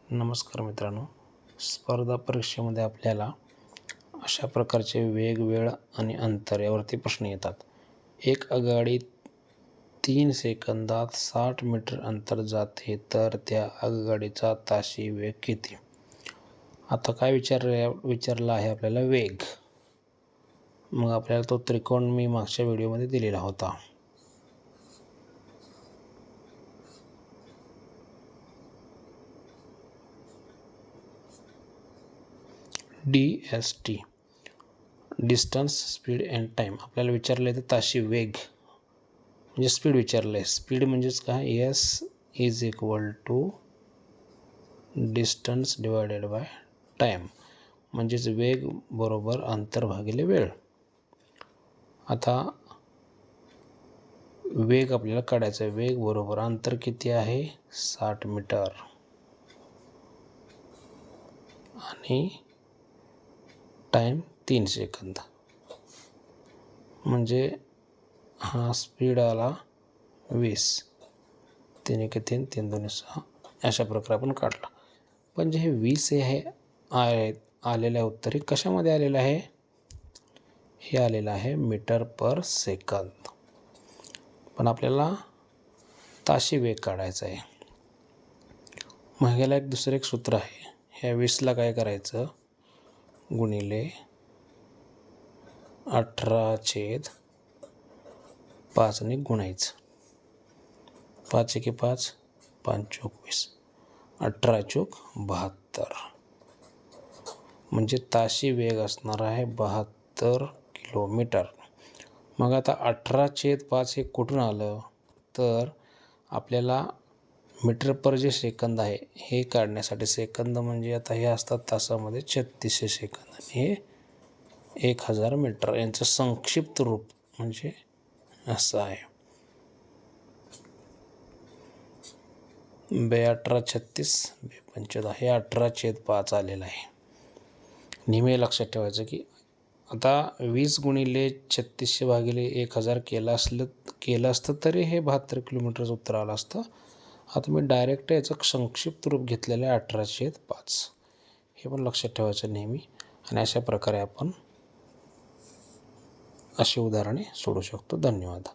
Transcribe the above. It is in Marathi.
नमस्कार मित्रांनो, स्पर्धा परीक्षेमध्ये आपल्याला अशा प्रकारचे वेग, वेळ आणि अंतर यावरती प्रश्न येतात. एक आगगाडी 3 सेकंदात 60 मीटर अंतर जाते तर त्या आगगाडीचा ताशी वेग किती? आता काय विचारला आहे आपल्याला वेग. मग आपल्याला तो त्रिकोण मी मागच्या व्हिडिओमध्ये दिलेला होता. DST distance, speed and time. आपल्याला विचारलं आहे तर ताशी वेग म्हणजे स्पीड विचारलं आहे. स्पीड म्हणजेच काय, S is equal to distance divided by time, म्हणजेच वेग बरोबर अंतर भागिले वेळ. आता वेग आपल्याला काढायचा आहे. वेग बरोबर अंतर किती आहे, 60 मीटर, आणि टाईम 3 सेकंद. म्हणजे हा स्पीड आला 20, 3 1 3, 3 2 6, अशा प्रकारे आपण काढला. पण जे हे 20 हे आलेलं आहे उत्तर, हे कशामध्ये आलेलं आहे? हे आलेलं आहे मीटर पर सेकंद. पण आपल्याला ताशी वेग काढायचा आहे. मग ह्याला दुसरं एक सूत्र आहे. ह्या 20ला काय करायचं, गुणिले 18/5 ने गुणायचं. 5 1 5, 5 चौक 20, 18 चौक 72, म्हणजे ताशी वेग असणार आहे 72 किलोमीटर. मग आता 18/5 हे कुठून आलं, तर आपल्याला मीटर पर जे सेकंद आहे हे काढण्यासाठी, सेकंद म्हणजे आता हे असतात तासामध्ये 3600 सेकंद, आणि हे 1000 मीटर, यांचं संक्षिप्त रूप म्हणजे असं आहे. 2×18=36, 2×5=15, हे 18/5 आलेलं आहे. नेहमी लक्षात ठेवायचं की आता 20 गुणिले 3600 भागिले 1000 केलं असतं तरी हे 72 किलोमीटरचं उत्तर आलं असतं. आता मी डायरेक्ट याचं संक्षिप्त रूप घेतलेलं आहे 18/5. हे पण लक्षात ठेवायचं नेहमी. आणि अशा प्रकारे आपण अशी उदाहरणे सोडवू शकतो. धन्यवाद.